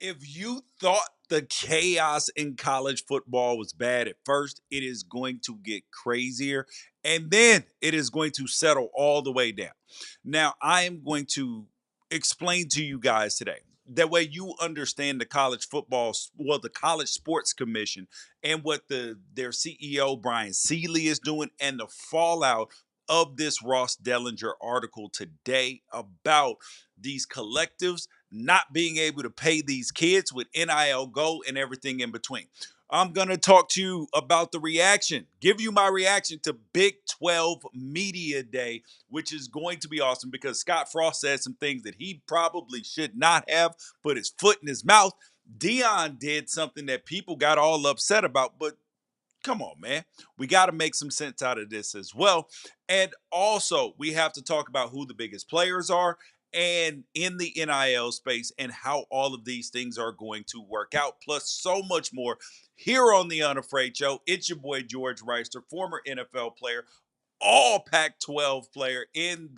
If you thought the chaos in college football was bad at first, it is going to get crazier and then it is going to settle all the way down. Now, I am going to explain to you guys today. That way you understand the college football, well, the College Sports Commission and what their CEO Brian Seeley is doing and the fallout of this Ross Dellinger article today about these collectives not being able to pay these kids with NIL Go and everything in between. I'm going to talk to you about the reaction, give you my reaction to Big 12 Media Day, which is going to be awesome because Scott Frost said some things that he probably should not have put his foot in his mouth. Deion did something that people got all upset about, but come on, man. We got to make some sense out of this as well. And also, we have to talk about who the biggest players are and in the NIL space and how all of these things are going to work out, plus so much more here on the Unafraid Show. It's your boy George Wrighster, former NFL player, all Pac-12 player in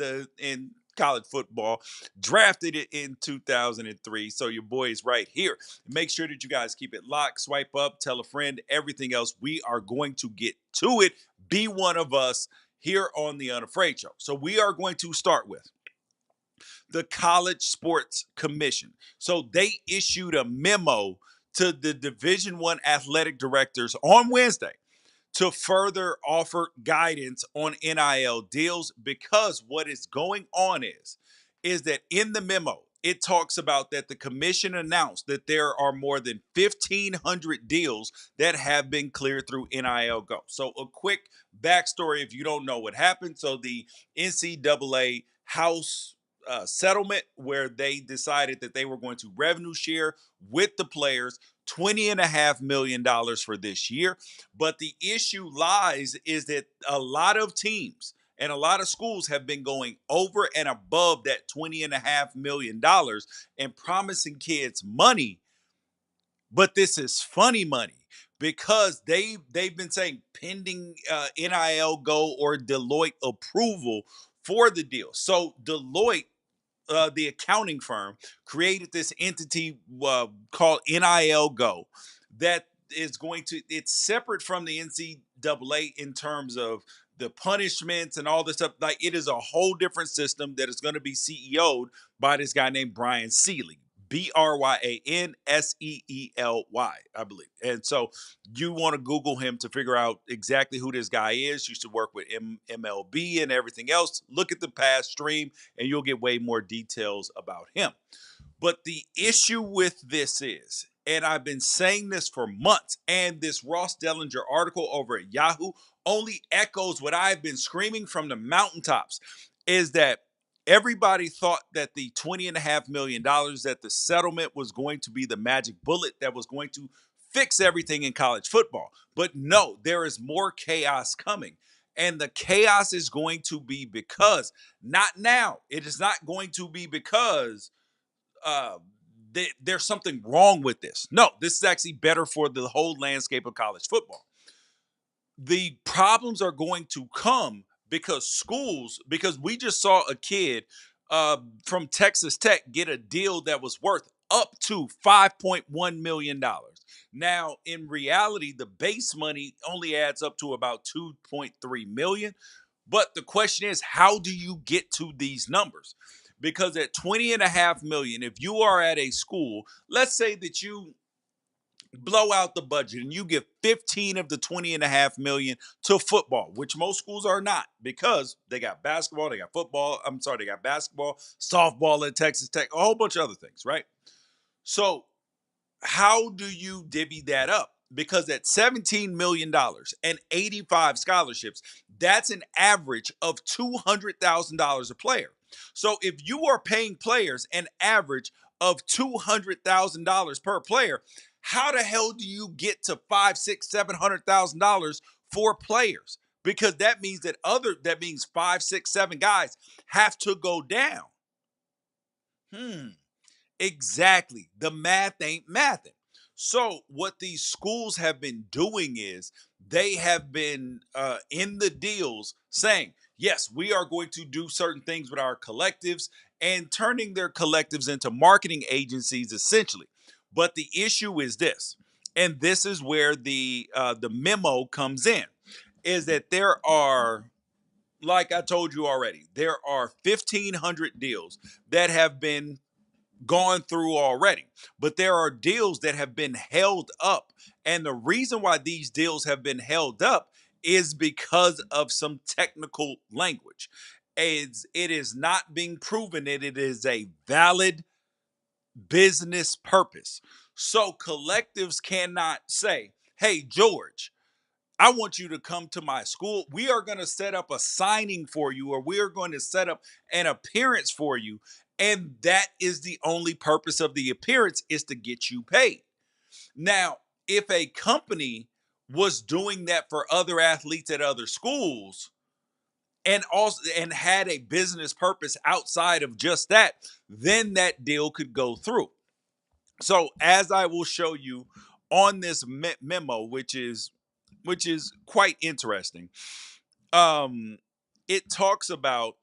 college football, drafted it in 2003. So your boy is right here. Make sure that you guys keep it locked, swipe up, tell a friend, everything else. We are going to get to it. Be one of us here on the Unafraid Show. So we are going to start with the College Sports Commission. So they issued a memo to the Division One athletic directors on Wednesday to further offer guidance on NIL deals because what is going on is that in the memo it talks about that the commission announced that there are more than 1,500 deals that have been cleared through NIL Go. So a quick backstory if you don't know what happened. So the NCAA House settlement where they decided that they were going to revenue share with the players $20.5 million for this year. But the issue lies is that a lot of teams and a lot of schools have been going over and above that $20.5 million and promising kids money. But this is funny money because they've been saying pending NIL Go or Deloitte approval for the deal. So Deloitte, the accounting firm, created this entity called NIL Go that is going to, it's separate from the NCAA in terms of the punishments and all this stuff. Like it is a whole different system that is going to be CEO'd by this guy named Brian Seeley. Bryanseely, I believe. And so you want to Google him to figure out exactly who this guy is. You should work with MLB and everything else. Look at the past stream and you'll get way more details about him. But the issue with this is, and I've been saying this for months, and this Ross Dellinger article over at Yahoo only echoes what I've been screaming from the mountaintops, is that everybody thought that the $20.5 million that the settlement was going to be the magic bullet that was going to fix everything in college football. But no, there is more chaos coming. And the chaos is going to be because, not now, it is not going to be because uh, there's something wrong with this. No, this is actually better for the whole landscape of college football. The problems are going to come because schools, because we just saw a kid from Texas Tech get a deal that was worth up to $5.1 million. Now, in reality, the base money only adds up to about 2.3 million. But the question is, how do you get to these numbers? Because at 20.5 million, if you are at a school, let's say that you blow out the budget and you give 15 of the 20.5 million to football, which most schools are not because they got basketball, they got football. I'm sorry, they got basketball, softball at Texas Tech, a whole bunch of other things, right? So how do you divvy that up? Because at $17 million and 85 scholarships, that's an average of $200,000 a player. So if you are paying players an average of $200,000 per player, how the hell do you get to five, six, $700,000 for players? Because that means five, six, seven guys have to go down. Hmm. Exactly. The math ain't mathing. So, what these schools have been doing is they have been in the deals saying, yes, we are going to do certain things with our collectives and turning their collectives into marketing agencies essentially. But the issue is this, and this is where the memo comes in, is that there are, like I told you already, there are 1,500 deals that have been gone through already, but there are deals that have been held up. And the reason why these deals have been held up is because of some technical language. It is not being proven that it is a valid business purpose. So collectives cannot say, hey, George, I want you to come to my school. We are going to set up a signing for you, or we are going to set up an appearance for you. And that is the only purpose of the appearance, is to get you paid. Now, if a company was doing that for other athletes at other schools and had a business purpose outside of just that, then that deal could go through. So as I will show you on this memo, which is quite interesting. It talks about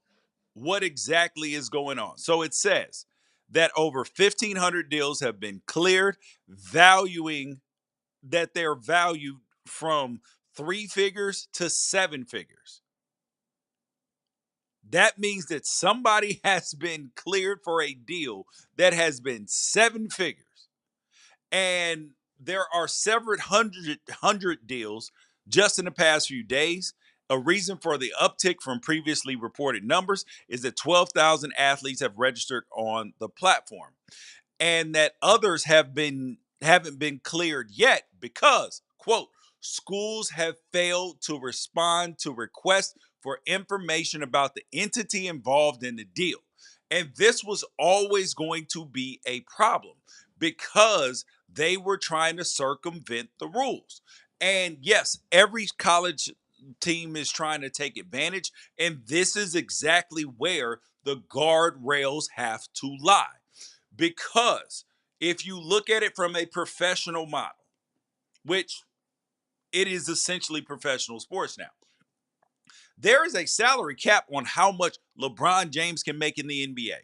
what exactly is going on. So it says that over 1,500 deals have been cleared, valuing that they're valued from 3 figures to 7 figures. That means that somebody has been cleared for a deal that has been 7 figures. And there are several hundred deals just in the past few days. A reason for the uptick from previously reported numbers is that 12,000 athletes have registered on the platform, and that others haven't been cleared yet because, quote, schools have failed to respond to requests for information about the entity involved in the deal. And this was always going to be a problem because they were trying to circumvent the rules. And yes, every college team is trying to take advantage, and this is exactly where the guardrails have to lie. Because if you look at it from a professional model, which it is essentially professional sports now, there is a salary cap on how much LeBron James can make in the NBA,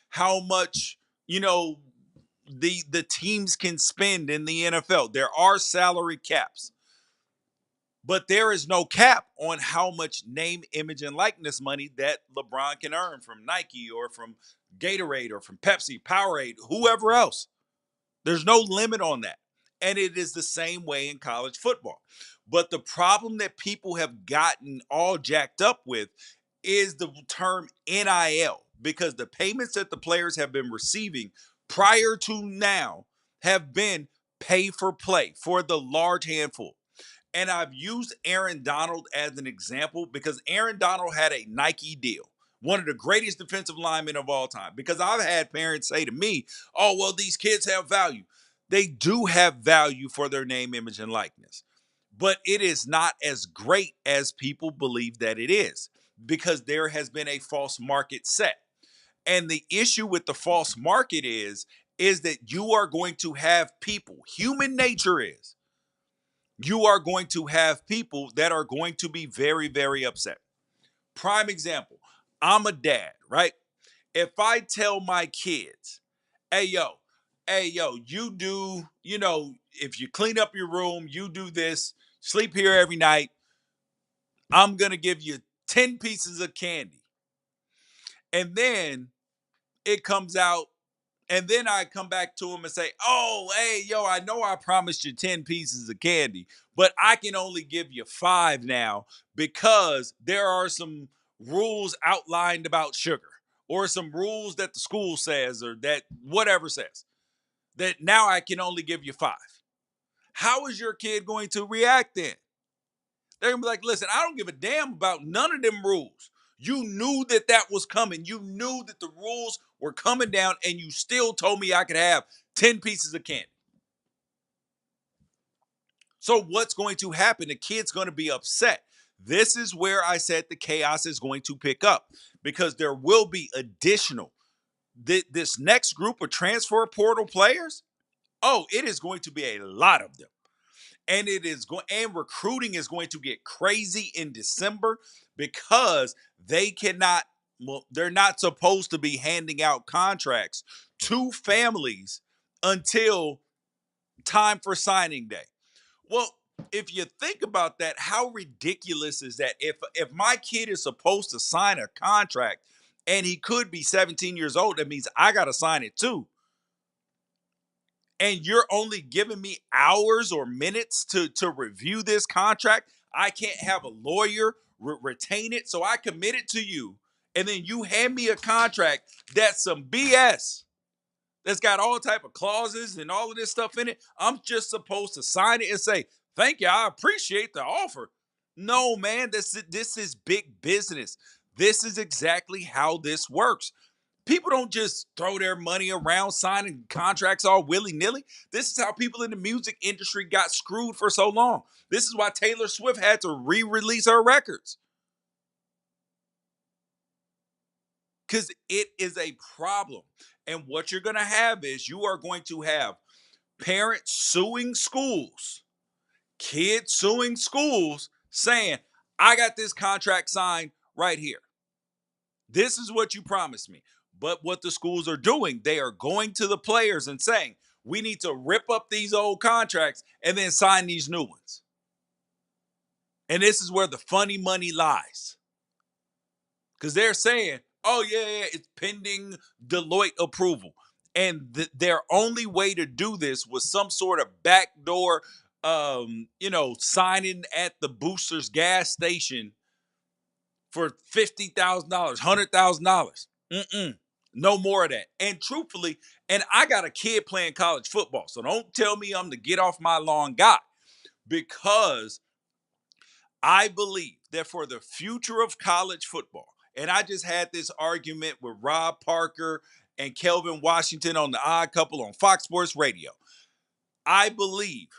how much, the teams can spend in the NFL. There are salary caps, but there is no cap on how much name, image, and likeness money that LeBron can earn from Nike or from Gatorade or from Pepsi, Powerade, whoever else. There's no limit on that. And it is the same way in college football. But the problem that people have gotten all jacked up with is the term NIL, because the payments that the players have been receiving prior to now have been pay for play for the large handful. And I've used Aaron Donald as an example because Aaron Donald had a Nike deal, one of the greatest defensive linemen of all time. Because I've had parents say to me, oh, well, these kids have value. They do have value for their name, image, and likeness. But it is not as great as people believe that it is because there has been a false market set. And the issue with the false market is that you are going to have people, human nature is, you are going to have people that are going to be very, very upset. Prime example, I'm a dad, right? If I tell my kids, hey, yo, you do, if you clean up your room, you do this, sleep here every night, I'm going to give you 10 pieces of candy. And then it comes out, and then I come back to him and say, oh, hey, yo, I know I promised you 10 pieces of candy, but I can only give you 5 now because there are some rules outlined about sugar or some rules that the school says or that whatever says that now I can only give you 5. How is your kid going to react then? They're going to be like, listen, I don't give a damn about none of them rules. You knew that that was coming. You knew that the rules were coming down, and you still told me I could have 10 pieces of candy. So what's going to happen? The kid's going to be upset. This is where I said the chaos is going to pick up because there will be additional. This next group of transfer portal players, oh, it is going to be a lot of them. And it is going, and recruiting is going to get crazy in December because they cannot, well, they're not supposed to be handing out contracts to families until time for signing day. Well, if you think about that, how ridiculous is that? If my kid is supposed to sign a contract and he could be 17 years old, that means I got to sign it too. And you're only giving me hours or minutes to review this contract. I can't have a lawyer retain it. So I commit it to you. And then you hand me a contract that's some BS, that's got all type of clauses and all of this stuff in it. I'm just supposed to sign it and say, thank you, I appreciate the offer. No, man, this is big business. This is exactly how this works. People don't just throw their money around signing contracts all willy-nilly. This is how people in the music industry got screwed for so long. This is why Taylor Swift had to re-release her records. Because it is a problem. And what you're going to have is you are going to have parents suing schools, kids suing schools, saying, I got this contract signed right here. This is what you promised me. But what the schools are doing, they are going to the players and saying, we need to rip up these old contracts and then sign these new ones. And this is where the funny money lies. Because they're saying, oh, yeah, it's pending Deloitte approval. And their only way to do this was some sort of backdoor, signing at the Boosters gas station for $50,000, $100,000. No more of that. And truthfully, and I got a kid playing college football, so don't tell me I'm the get off my lawn guy, because I believe that for the future of college football, and I just had this argument with Rob Parker and Kelvin Washington on the Odd Couple on Fox Sports Radio. I believe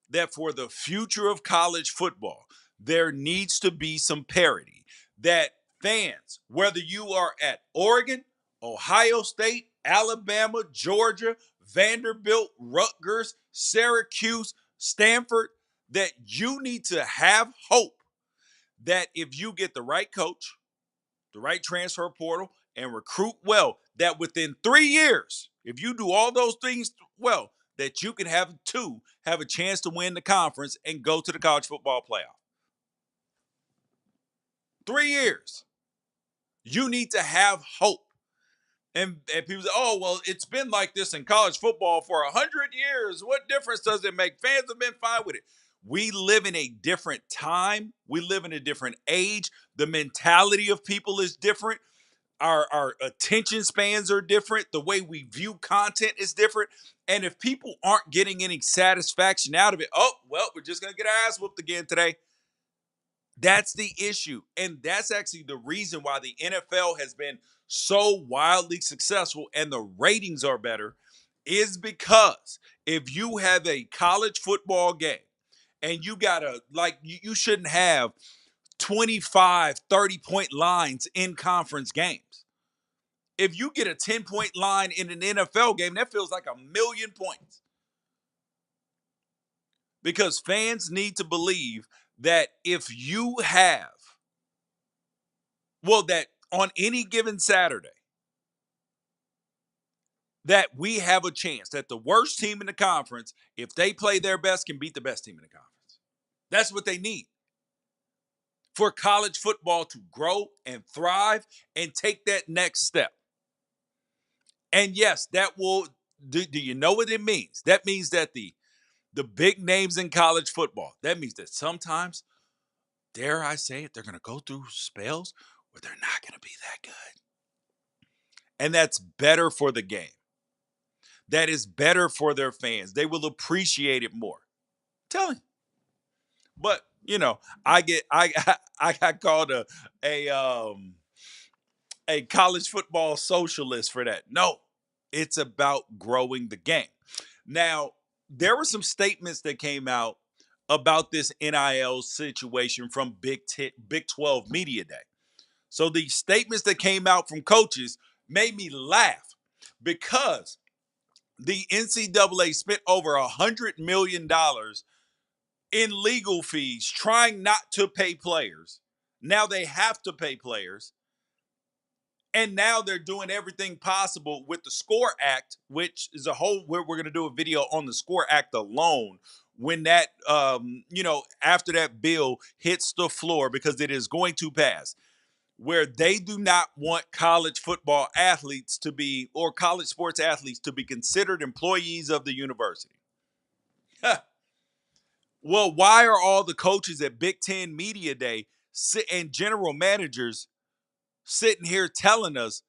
that for the future of college football, there needs to be some parity. That fans, whether you are at Oregon, Ohio State, Alabama, Georgia, Vanderbilt, Rutgers, Syracuse, Stanford, that you need to have hope that if you get the right coach, the right transfer portal, and recruit well, that within 3 years, if you do all those things well, that you can have a chance to win the conference and go to the college football playoff. 3 years. You need to have hope. And people say, oh, well, it's been like this in college football for 100 years. What difference does it make? Fans have been fine with it. We live in a different time. We live in a different age. The mentality of people is different. Our attention spans are different. The way we view content is different. And if people aren't getting any satisfaction out of it, oh, well, we're just going to get our ass whooped again today. That's the issue. And that's actually the reason why the NFL has been so wildly successful and the ratings are better, is because if you have a college football game and you got you shouldn't have 25, 30-point lines in conference games. If you get a 10-point line in an NFL game, that feels like 1,000,000 points. Because fans need to believe that if you have, that on any given Saturday, that we have a chance that the worst team in the conference, if they play their best, can beat the best team in the conference. That's what they need for college football to grow and thrive and take that next step. And yes, that will, do you know what it means? That means that the big names in college football, that means that sometimes, dare I say it, they're going to go through spells where they're not going to be that good. And that's better for the game. That is better for their fans. They will appreciate it more. I'm telling you. But, I got called a college football socialist for that. No, it's about growing the game. Now, there were some statements that came out about this NIL situation from Big 12 Media Day. So the statements that came out from coaches made me laugh, because the NCAA spent over $100 million in legal fees trying not to pay players. Now they have to pay players. And now they're doing everything possible with the SCORE Act, which is a whole, we're going to do a video on the SCORE Act alone when that, after that bill hits the floor, because it is going to pass, where they do not want college football athletes to be, or college sports athletes to be considered employees of the university. Well, why are all the coaches at Big Ten Media Day and general managers sitting here telling us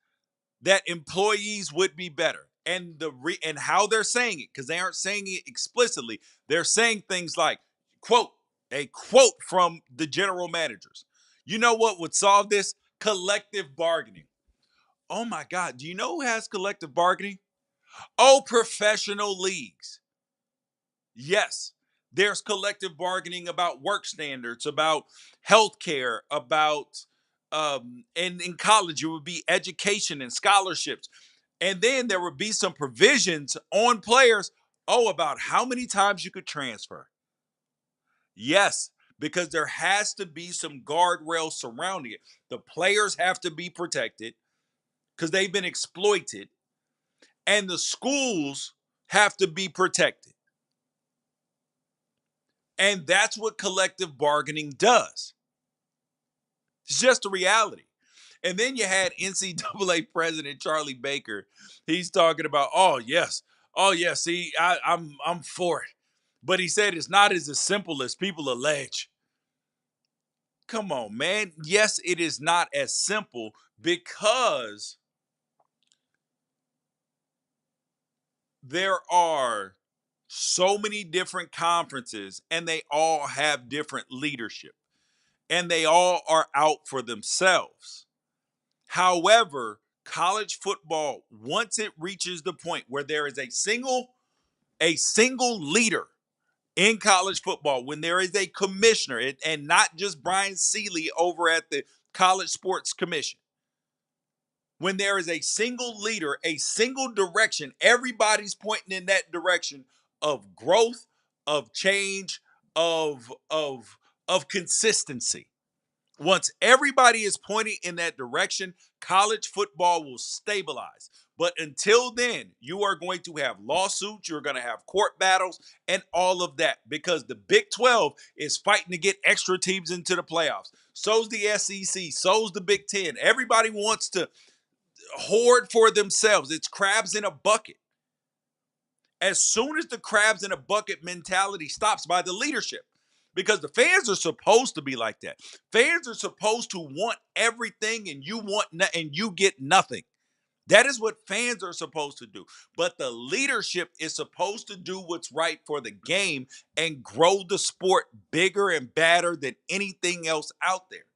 that employees would be better? And and how they're saying it, because they aren't saying it explicitly. They're saying things like, quote, a quote from the general managers. You know what would solve this? Collective bargaining. Oh my God. Do you know who has collective bargaining? Oh, professional leagues. Yes, there's collective bargaining about work standards, about healthcare, about and in college it would be education and scholarships. And then there would be some provisions on players, about how many times you could transfer. Yes, because there has to be some guardrails surrounding it. The players have to be protected because they've been exploited, and the schools have to be protected. And that's what collective bargaining does. It's just a reality. And then you had NCAA President Charlie Baker. He's talking about, oh yes, see, I'm for it. But he said it's not as simple as people allege. Come on, man. Yes, it is not as simple because there are so many different conferences and they all have different leadership and they all are out for themselves. However, college football, once it reaches the point where there is a single leader in college football, when there is a commissioner, and not just Brian Seeley over at the College Sports Commission, when there is a single leader, a single direction, everybody's pointing in that direction of growth, of change, of consistency. Once everybody is pointing in that direction, college football will stabilize. But until then, you are going to have lawsuits, you're going to have court battles, and all of that because the Big 12 is fighting to get extra teams into the playoffs. So's the SEC, so's the Big 10. Everybody wants to hoard for themselves. It's crabs in a bucket. As soon as the crabs in a bucket mentality stops by the leadership, because the fans are supposed to be like that. Fans are supposed to want everything and and you get nothing. That is what fans are supposed to do. But the leadership is supposed to do what's right for the game and grow the sport bigger and badder than anything else out there.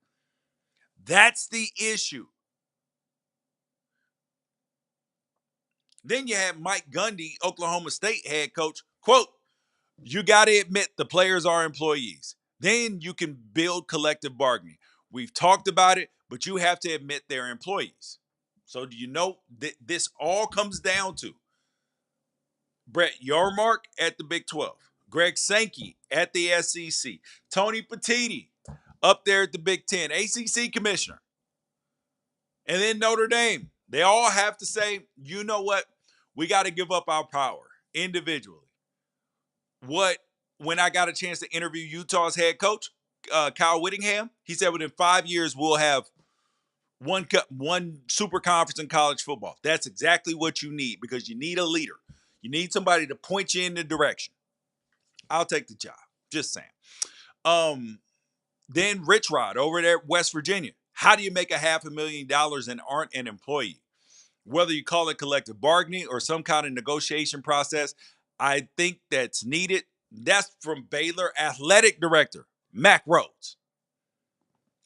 That's the issue. Then you have Mike Gundy, Oklahoma State head coach, quote, you got to admit the players are employees. Then you can build collective bargaining. We've talked about it, but you have to admit they're employees. So do you know that this all comes down to Brett Yormark at the Big 12, Greg Sankey at the SEC, Tony Petitti up there at the Big 10, ACC commissioner, and then Notre Dame. They all have to say, you know what? We got to give up our power individually. What, when I got a chance to interview Utah's head coach, Kyle Whittingham, he said within 5 years we'll have one super conference in college football. That's exactly what you need because you need a leader. You need somebody to point you in the direction. I'll take the job. Just saying. Then Rich Rod over there at West Virginia. How do you make $500,000 and aren't an employee? Whether you call it collective bargaining or some kind of negotiation process, I think that's needed. That's from Baylor athletic director, Mac Rhodes.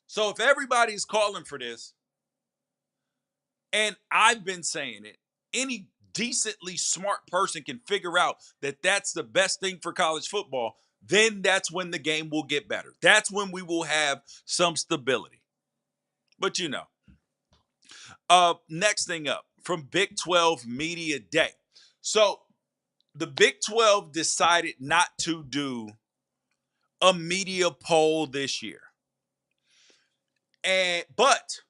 So if everybody's calling for this, and I've been saying it, any decently smart person can figure out that that's the best thing for college football, then that's when the game will get better. That's when we will have some stability. But next thing up from Big 12 Media Day. So the Big 12 decided not to do a media poll this year. But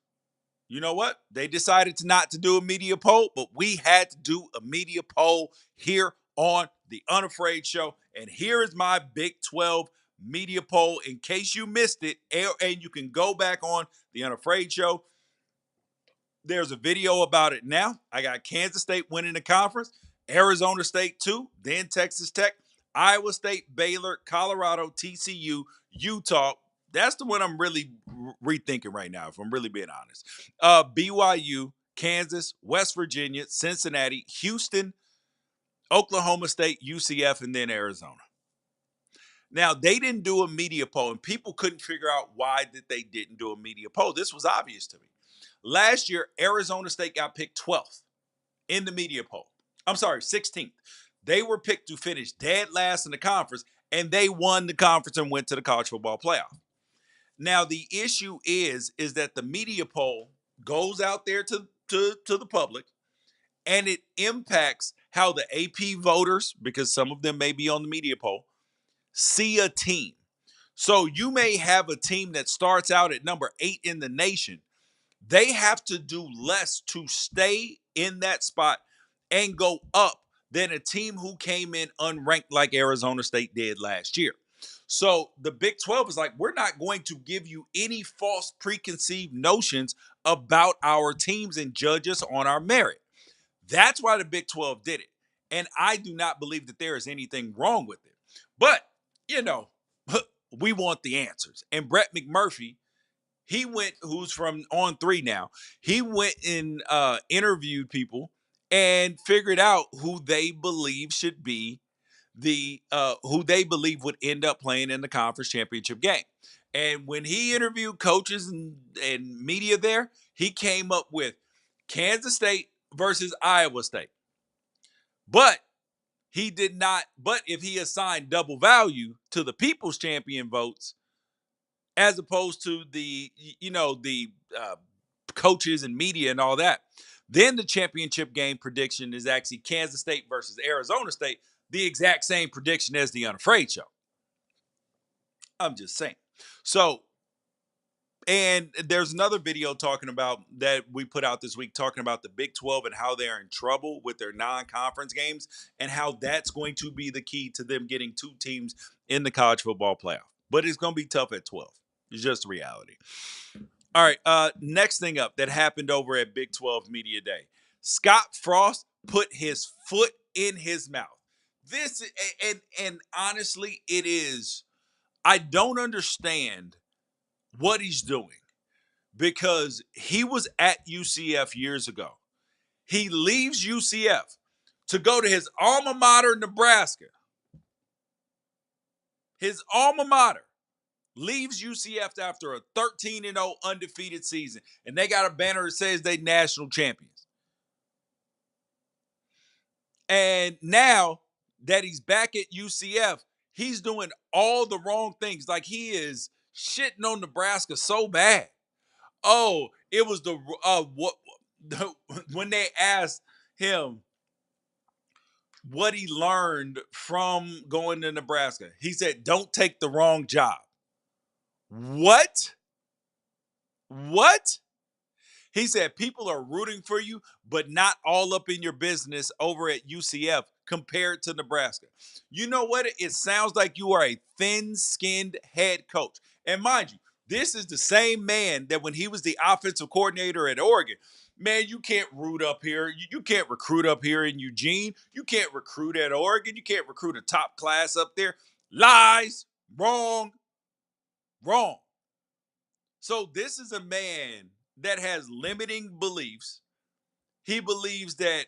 You know what? They decided to not to do a media poll, but we had to do a media poll here on the Unafraid Show. And here is my Big 12 media poll in case you missed it. And you can go back on the Unafraid Show. There's a video about it now. I got Kansas State winning the conference, Arizona State 2, then Texas Tech, Iowa State, Baylor, Colorado, TCU, Utah. That's the one I'm really rethinking right now, if I'm really being honest. BYU, Kansas, West Virginia, Cincinnati, Houston, Oklahoma State, UCF, and then Arizona. Now, they didn't do a media poll, and people couldn't figure out why that they didn't do a media poll. This was obvious to me. Last year, Arizona State got picked 12th in the media poll. I'm sorry, 16th. They were picked to finish dead last in the conference, and they won the conference and went to the college football playoff. Now, the issue is that the media poll goes out there to the public, and it impacts how the AP voters, because some of them may be on the media poll, see a team. So you may have a team that starts out at number 8 in the nation. They have to do less to stay in that spot and go up than a team who came in unranked like Arizona State did last year. So the Big 12 is like, we're not going to give you any false preconceived notions about our teams and judge us on our merit. That's why the Big 12 did it. And I do not believe that there is anything wrong with it. But, we want the answers. And Brett McMurphy, he went, who's from On 3 now, he went and interviewed people and figured out who they believe should be who they believe would end up playing in the conference championship game. And when he interviewed coaches and media there, he came up with Kansas State versus Iowa State. But he did not, but if he assigned double value to the people's champion votes, as opposed to the coaches and media and all that, then the championship game prediction is actually Kansas State versus Arizona State, the exact same prediction as the Unafraid Show. I'm just saying. So, and there's another video talking about that we put out this week talking about the Big 12 and how they're in trouble with their non-conference games and how that's going to be the key to them getting 2 teams in the college football playoff. But it's going to be tough at 12. It's just a reality. All right, next thing up that happened over at Big 12 Media Day. Scott Frost put his foot in his mouth. This, and honestly, it is, I don't understand what he's doing because he was at UCF years ago. He leaves UCF to go to his alma mater, Nebraska. His alma mater leaves UCF after a 13-0 undefeated season, and they got a banner that says they national champions. And now that he's back at UCF, he's doing all the wrong things. Like, he is shitting on Nebraska so bad. Oh, it was when they asked him what he learned from going to Nebraska, he said, "Don't take the wrong job." What? He said people are rooting for you, but not all up in your business over at UCF compared to Nebraska. You know what? It sounds like you are a thin-skinned head coach. And mind you, this is the same man that when he was the offensive coordinator at Oregon, man, you can't root up here. You can't recruit up here in Eugene. You can't recruit at Oregon. You can't recruit a top class up there. Lies. Wrong. So this is a man that has limiting beliefs. He believes that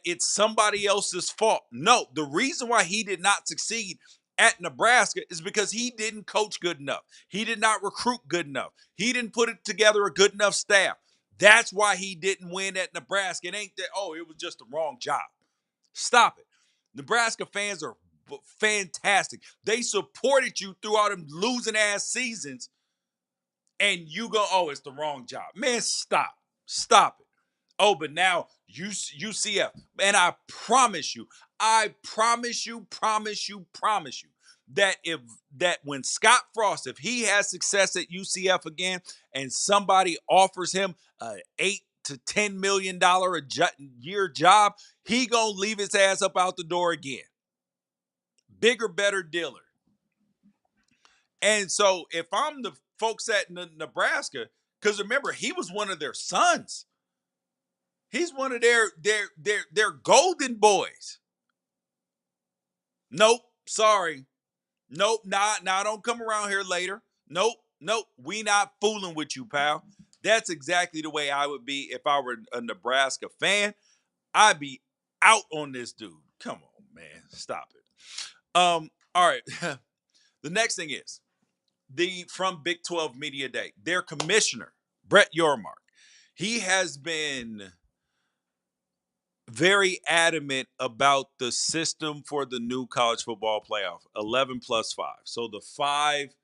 it's somebody else's fault. No, the reason why he did not succeed at Nebraska is because he didn't coach good enough. He did not recruit good enough. He didn't put it together a good enough staff. That's why he didn't win at Nebraska. It ain't that, oh, it was just the wrong job. Stop it. Nebraska fans are fantastic. They supported you throughout them losing ass seasons. And you go, oh, it's the wrong job. Man, stop it. Oh, but now UCF, and I promise you, that when Scott Frost, if he has success at UCF again, and somebody offers him a $8 to $10 million a year job, he gonna leave his ass up out the door again. Bigger, better dealer. And so if I'm the folks at Nebraska, because remember, he was one of their sons. He's one of their golden boys. Nope, sorry. Nope, nah, don't come around here later. Nope, we not fooling with you, pal. That's exactly the way I would be if I were a Nebraska fan. I'd be out on this dude. Come on, man. Stop it. All right. The next thing is from Big 12 Media Day, their commissioner, Brett Yormark, he has been very adamant about the system for the new college football playoff, 11 plus 5. So the 5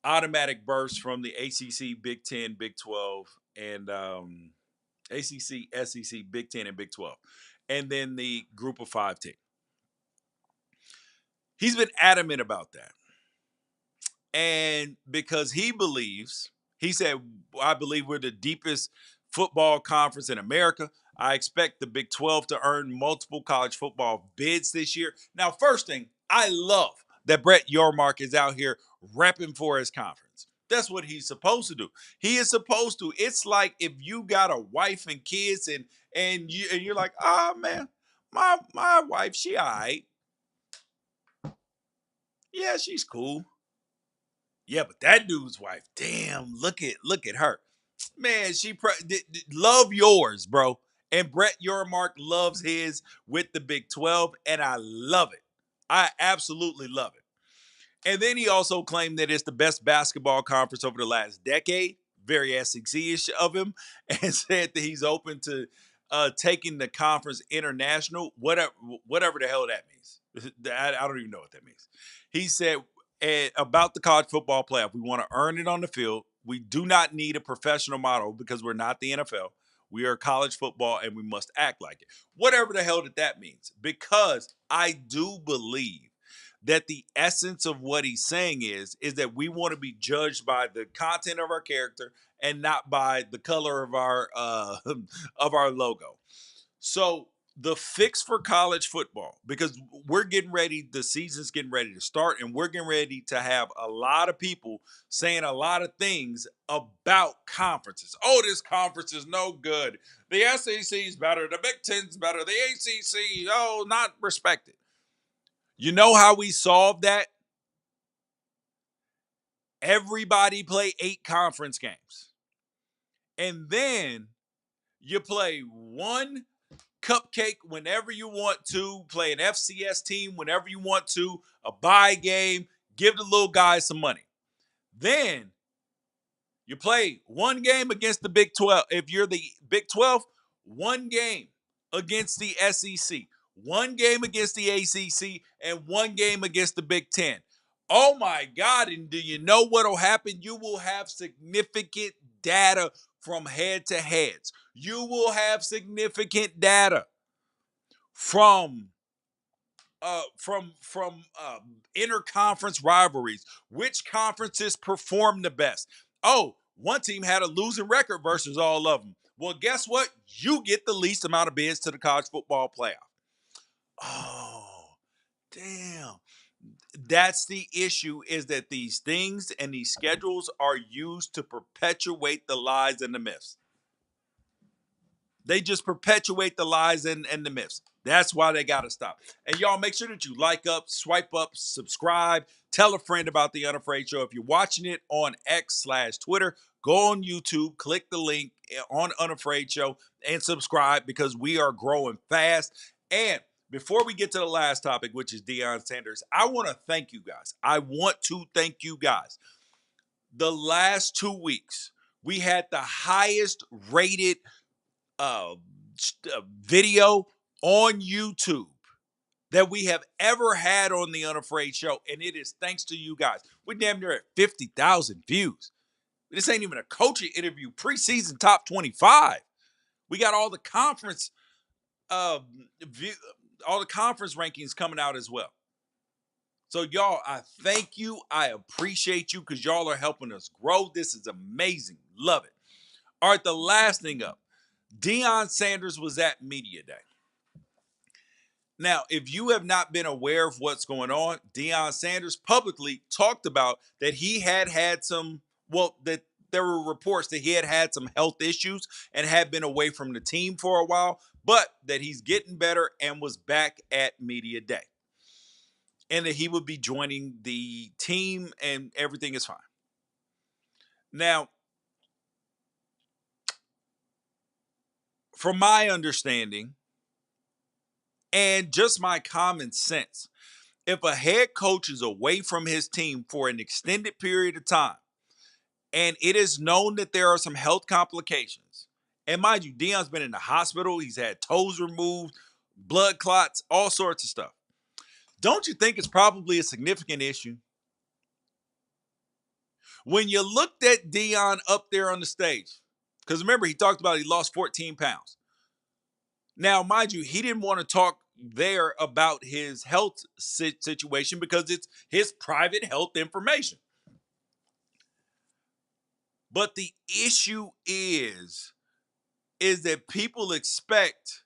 automatic bursts from the ACC, Big 10, Big 12, and ACC, SEC, Big 10, and Big 12. And then the group of 5 team. He's been adamant about that. And because he said, I believe we're the deepest football conference in America. I expect the Big 12 to earn multiple college football bids this year. Now, first thing, I love that Brett Yormark is out here repping for his conference. That's what he's supposed to do. He is supposed to. It's like if you got a wife and kids and you're like, oh man, my wife, she all right. Yeah, she's cool. Yeah, but that dude's wife, damn, look at her. Man, love yours, bro. And Brett Yormark loves his with the Big 12, and I love it. I absolutely love it. And then he also claimed that it's the best basketball conference over the last decade. Very SEC-ish of him, and said that he's open to taking the conference international, whatever the hell that means. I don't even know what that means. He said about the college football playoff, we want to earn it on the field. We do not need a professional model because we're not the NFL. We are college football, and we must act like it. Whatever the hell that means, because I do believe that the essence of what he's saying is that we want to be judged by the content of our character and not by the color of our of our logo. So the fix for college football, because we're getting ready, the season's getting ready to start, and we're getting ready to have a lot of people saying a lot of things about conferences. Oh, this conference is no good. The SEC is better. The Big Ten's better. The ACC, oh, not respected. You know how we solved that? Everybody play 8 conference games. And then you play one cupcake whenever you want to, play an FCS team whenever you want to, a bye game, give the little guys some money. Then you play one game against the Big 12. If you're the Big 12, one game against the SEC, one game against the ACC, and one game against the Big 10. Oh my God, and do you know what will happen? You will have significant data from head to heads. You will have significant data from interconference rivalries. Which conferences perform the best? Oh, one team had a losing record versus all of them. Well, guess what? You get the least amount of bids to the college football playoff. Oh, damn. That's the issue, is that these things and these schedules are used to perpetuate the lies and the myths. They just perpetuate the lies and the myths. That's why they got to stop. And y'all, make sure that you like up, swipe up, subscribe, tell a friend about the Unafraid Show. If you're watching it on X/Twitter, go on YouTube, click the link on Unafraid Show, and subscribe, because we are growing fast. And before we get to the last topic, which is Deion Sanders, I want to thank you guys. The last 2 weeks, we had the highest rated video on YouTube that we have ever had on the Unafraid Show, and it is thanks to you guys. We're damn near at 50,000 views. This ain't even a coaching interview, preseason top 25. We got all the conference all the conference rankings coming out as well. So, y'all, I thank you. I appreciate you because y'all are helping us grow. This is amazing. Love it. All right, the last thing up. Deion Sanders was at Media Day. Now, if you have not been aware of what's going on, Deion Sanders publicly talked about that he had some, that there were reports that he had some health issues and had been away from the team for a while, but that he's getting better and was back at Media Day. And that he would be joining the team and everything is fine. Now, from my understanding and just my common sense, if a head coach is away from his team for an extended period of time, and it is known that there are some health complications, and mind you, Deion's been in the hospital, he's had toes removed, blood clots, all sorts of stuff. Don't you think it's probably a significant issue? When you looked at Deion up there on the stage, because remember, he talked about he lost 14 pounds. Now, mind you, he didn't want to talk there about his health situation because it's his private health information. But the issue is that people expect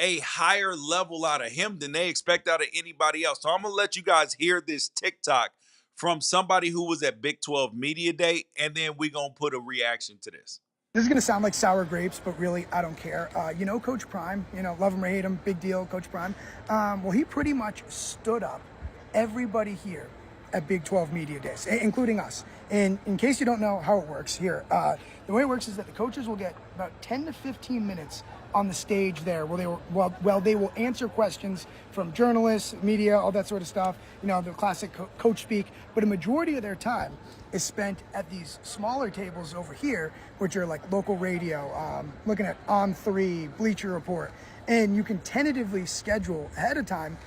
a higher level out of him than they expect out of anybody else. So I'm going to let you guys hear this TikTok from somebody who was at Big 12 Media Day, and then we're going to put a reaction to this. This is going to sound like sour grapes, but really, I don't care. You know Coach Prime, love him or hate him, big deal, Coach Prime. Well, he pretty much stood up everybody here at Big 12 Media Days, including us. And in case you don't know how it works here, the way it works is that the coaches will get about 10 to 15 minutes on the stage there where they will answer questions from journalists, media, all that sort of stuff, the classic coach speak. But a majority of their time is spent at these smaller tables over here, which are like local radio, looking at On3, Bleacher Report. And you can tentatively schedule ahead of time,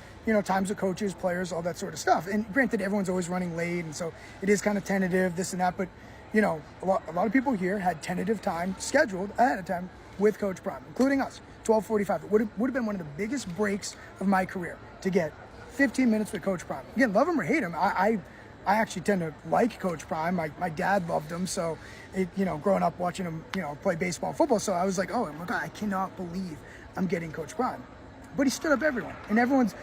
times of coaches, players, all that sort of stuff. And granted, everyone's always running late, and so it is kind of tentative, this and that. But, a lot of people here had tentative time scheduled ahead of time with Coach Prime, including us, 12:45. It would have been one of the biggest breaks of my career to get 15 minutes with Coach Prime. Again, love him or hate him, I actually tend to like Coach Prime. My dad loved him, so growing up watching him, play baseball and football. So I was like, oh my God, I cannot believe I'm getting Coach Prime. But he stood up everyone, and everyone's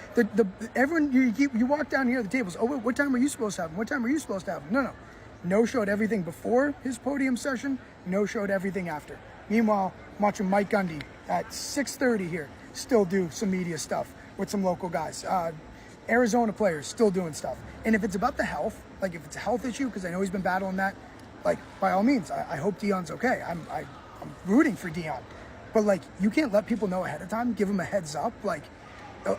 everyone. You walk down here at the tables. Oh, what time are you supposed to have him? What time are you supposed to have him? No showed everything before his podium session. No showed everything after. Meanwhile, I'm watching Mike Gundy at 6:30 here still do some media stuff with some local guys. Arizona players still doing stuff. And if it's about the health, like if it's a health issue, because I know he's been battling that, like by all means, I hope Deion's okay. I'm rooting for Deion. But you can't let people know ahead of time, give them a heads up.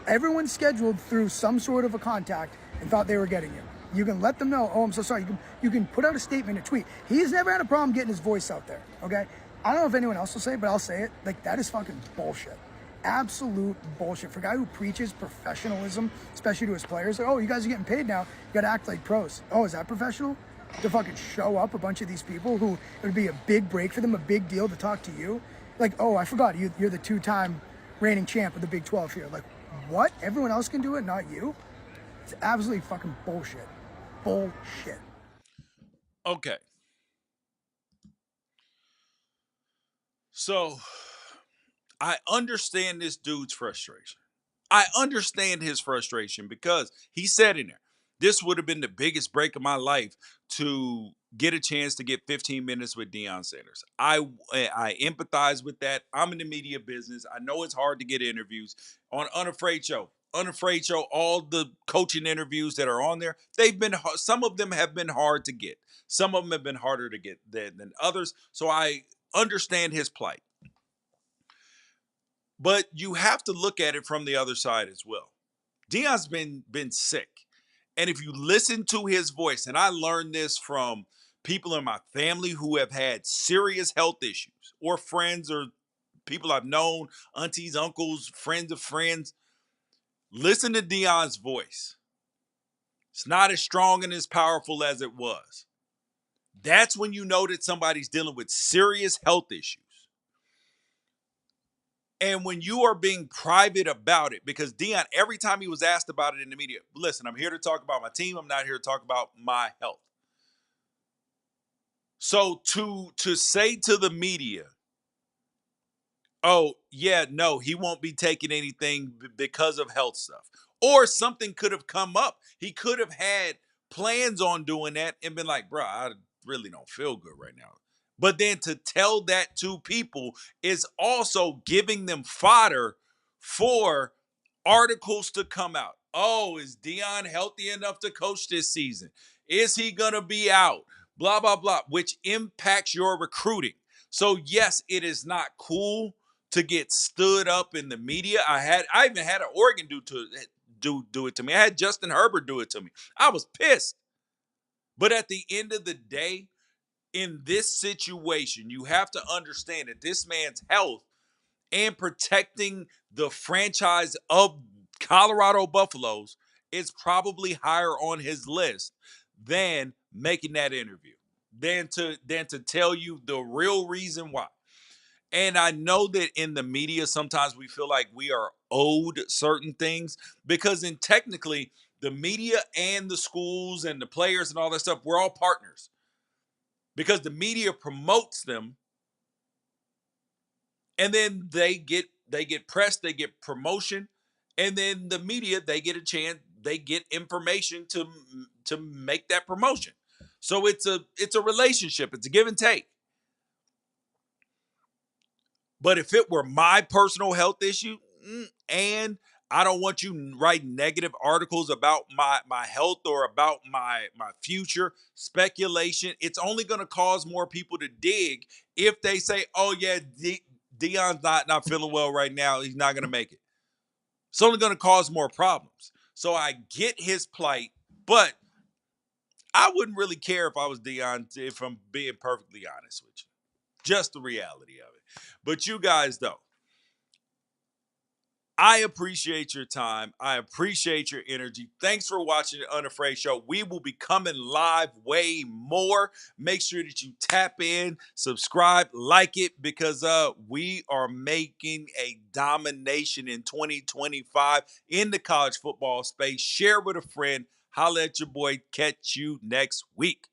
Everyone's scheduled through some sort of a contact and thought they were getting you. You can let them know, oh, I'm so sorry. You can put out a statement, a tweet. He's never had a problem getting his voice out there, okay? I don't know if anyone else will say it, but I'll say it. That is fucking bullshit. Absolute bullshit. For a guy who preaches professionalism, especially to his players, oh, you guys are getting paid now. You got to act like pros. Oh, is that professional? To fucking show up a bunch of these people who it would be a big break for them, a big deal to talk to you. Oh, I forgot, you're the two-time reigning champ of the Big 12 here. What? Everyone else can do it, not you? It's absolutely fucking bullshit. Bullshit. Okay. So, I understand this dude's frustration. I understand his frustration because he said in there, this would have been the biggest break of my life to get a chance to get 15 minutes with Deion Sanders. I empathize with that. I'm in the media business. I know it's hard to get interviews. On Unafraid Show, all the coaching interviews that are on there, some of them have been hard to get. Some of them have been harder to get than others. So I understand his plight. But you have to look at it from the other side as well. Deion's been sick. And if you listen to his voice, and I learned this from people in my family who have had serious health issues, or friends or people I've known, aunties, uncles, friends of friends, listen to Deion's voice. It's not as strong and as powerful as it was. That's when you know that somebody's dealing with serious health issues. And when you are being private about it, because Deion, every time he was asked about it in the media, listen, I'm here to talk about my team. I'm not here to talk about my health. So to say to the media, oh, yeah, no, he won't be taking anything because of health stuff. Or something could have come up. He could have had plans on doing that and been like, bro, I really don't feel good right now. But then to tell that to people is also giving them fodder for articles to come out. Oh, is Deion healthy enough to coach this season? Is he going to be out? Blah, blah, blah, which impacts your recruiting. So, yes, it is not cool to get stood up in the media. I even had an Oregon do it to me. I had Justin Herbert do it to me. I was pissed. But at the end of the day, in this situation, you have to understand that this man's health and protecting the franchise of Colorado Buffaloes is probably higher on his list than making that interview, than to tell you the real reason why. And I know that in the media, sometimes we feel like we are owed certain things because, in technically, the media and the schools and the players and all that stuff, we're all partners because the media promotes them, and then they get press, they get promotion, and then the media, they get a chance, they get information to make that promotion. So it's a relationship, it's a give and take. But if it were my personal health issue, and I don't want you writing negative articles about my health or about my future, speculation, it's only going to cause more people to dig if they say, "Oh yeah, Deion's not feeling well right now. He's not going to make it." It's only going to cause more problems. So I get his plight, but I wouldn't really care if I was Deion, if I'm being perfectly honest with you. Just the reality of it. But you guys, though, I appreciate your time. I appreciate your energy. Thanks for watching the Unafraid Show. We will be coming live way more. Make sure that you tap in, subscribe, like it, because we are making a domination in 2025 in the college football space. Share with a friend. Holla at your boy. Catch you next week.